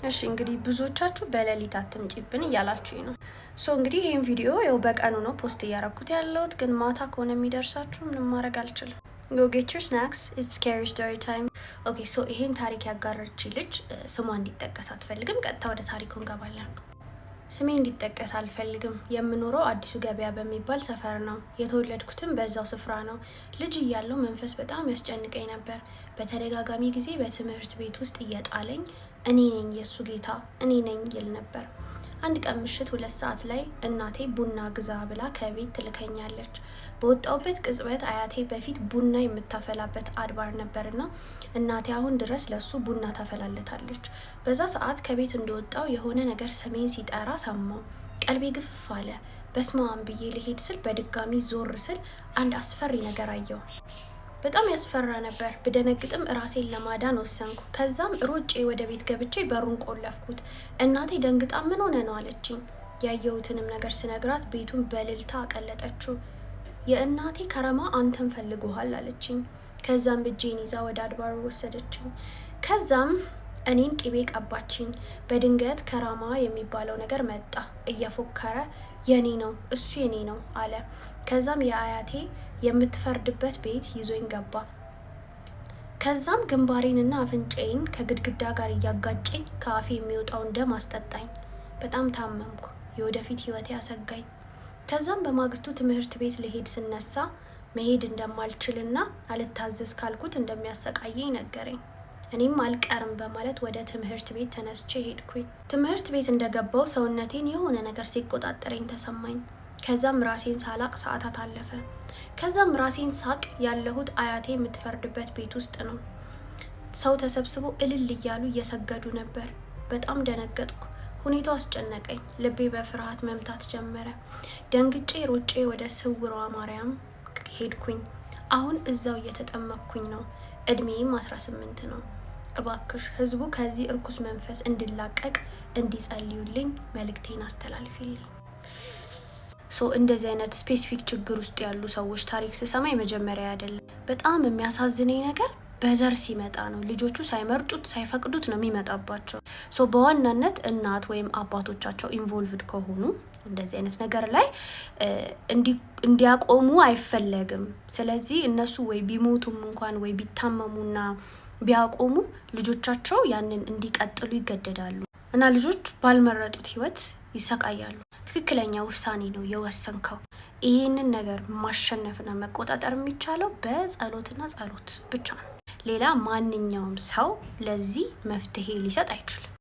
እሺ እንግዲህ ብዙዎቻችሁ በሌሊት አትምጪብን እያላችሁኝ ነው። እንግዲህ ይሄን ቪዲዮ ያው በቀኑ ነው ፖስት እያረኩት ያለሁት፣ ግን ማታ ከሆነ የሚደርሳችሁ ምንም ማድረግ አልችልም። Go get your snacks, it's scary story time. ኦኬ ይሄን ታሪክ ያጋራች ልጅ ስሟ እንዲጠቀስ አትፈልግም። ቀጥታ ወደ ታሪኩ እንገባለን። ስሜ እንዲጠቀስ አልፈልግም። የምኖረው አዲሱ ገበያ በሚባል ሰፈር ነው። የተወለድኩትም በዛው ስፍራ ነው። ልጅ እያለሁ መንፈስ በጣም ያስጨንቀኝ ነበር። በተደጋጋሚ ጊዜ በትምህርት ቤት ውስጥ እየጣለኝ እኔ ነኝ የሱ ጌታ፣ እኔ ነኝ ይል ነበር። አንድ ቀን ምሽት 2 ሰዓት ላይ እናቴ ቡና ግዛ ብላ ከቤት ትልከኛለች። በወጣውበት ቅጽበት አያቴ በፊት ቡና የምታፈላበት አድባር ነበርና እናቴ አሁን ድረስ ለሱ ቡና ታፈላለታለች። በዛ ሰዓት ከቤት እንደወጣው የሆነ ነገር ስሜን ሲጠራ ሰማው። ቀልቤ ግፍፍ አለ። በስማም ብዬ ልሄድ ስል በድጋሚ ዞር ስል አንድ አስፈሪ ነገር አየው። በጣም ያስፈራ ነበር። ብደነግጥም ራሴን ለማዳን ወሰንኩ። ከዛም ሮጬ ወደ ቤት ገብቼ በሩን ቆለፍኩት። እናቴ ደንግጣ ምን ሆነ ነው አለችኝ። ያየሁትንም ነገር ስነግራት ቤቱን በልልታ አቀለጠችው። የእናቴ ከረማ አንተን ፈልጎሃል አለችኝ። ከዛም እጄን ይዛ ወደ አድባሩ ወሰደችኝ። ከዛም እኔን ቅቤ ቀባችኝ። በድንገት ከራማ የሚባለው ነገር መጣ። እየፎከረ የኔ ነው እሱ የኔ ነው አለ። ከዛም የአያቴ የምትፈርድበት ቤት ይዞኝ ገባ። ከዛም ግንባሬንና አፍንጫዬን ከግድግዳ ጋር እያጋጨኝ ከአፌ የሚወጣውን ደም አስጠጣኝ። በጣም ታመምኩ። የወደፊት ህይወቴ አሰጋኝ። ከዛም በማግስቱ ትምህርት ቤት ልሄድ ስነሳ መሄድ እንደማልችልና አልታዘዝ ካልኩት እንደሚያሰቃየኝ ነገረኝ። እኔም አልቀርም በማለት ወደ ትምህርት ቤት ተነስቼ ሄድኩኝ። ትምህርት ቤት እንደገባው ሰውነቴን የሆነ ነገር ሲቆጣጠረኝ ተሰማኝ። ከዛም ራሴን ሳላቅ ሰዓታት አለፈ። ከዛም ራሴን ሳቅ ያለሁት አያቴ የምትፈርድበት ቤት ውስጥ ነው። ሰው ተሰብስቦ እልል እያሉ እየሰገዱ ነበር። በጣም ደነገጥኩ። ሁኔታው አስጨነቀኝ። ልቤ በፍርሃት መምታት ጀመረ። ደንግጬ ሮጬ ወደ ስውሯ ማርያም ሄድኩኝ። አሁን እዛው እየተጠመቅኩኝ ነው። እድሜም 18 ነው። እባክሽ ህዝቡ ከዚህ እርኩስ መንፈስ እንድላቀቅ እንዲጸልዩልኝ መልእክቴን አስተላልፊልኝ። እንደዚህ አይነት ስፔሲፊክ ችግር ውስጥ ያሉ ሰዎች ታሪክ ስሰማ የመጀመሪያ አይደለም። በጣም የሚያሳዝነኝ ነገር በዘር ሲመጣ ነው። ልጆቹ ሳይመርጡት ሳይፈቅዱት ነው የሚመጣባቸው። በዋናነት እናት ወይም አባቶቻቸው ኢንቮልቭድ ከሆኑ እንደዚህ አይነት ነገር ላይ እንዲያቆሙ አይፈለግም። ስለዚህ እነሱ ወይ ቢሞቱም እንኳን ወይ ቢታመሙና ቢያቆሙ ልጆቻቸው ያንን እንዲቀጥሉ ይገደዳሉ እና ልጆች ባልመረጡት ህይወት ይሰቃያሉ። ትክክለኛ ውሳኔ ነው የወሰንከው። ይሄንን ነገር ማሸነፍና መቆጣጠር የሚቻለው በጸሎትና ጸሎት ብቻ ነው። ሌላ ማንኛውም ሰው ለዚህ መፍትሄ ሊሰጥ አይችልም።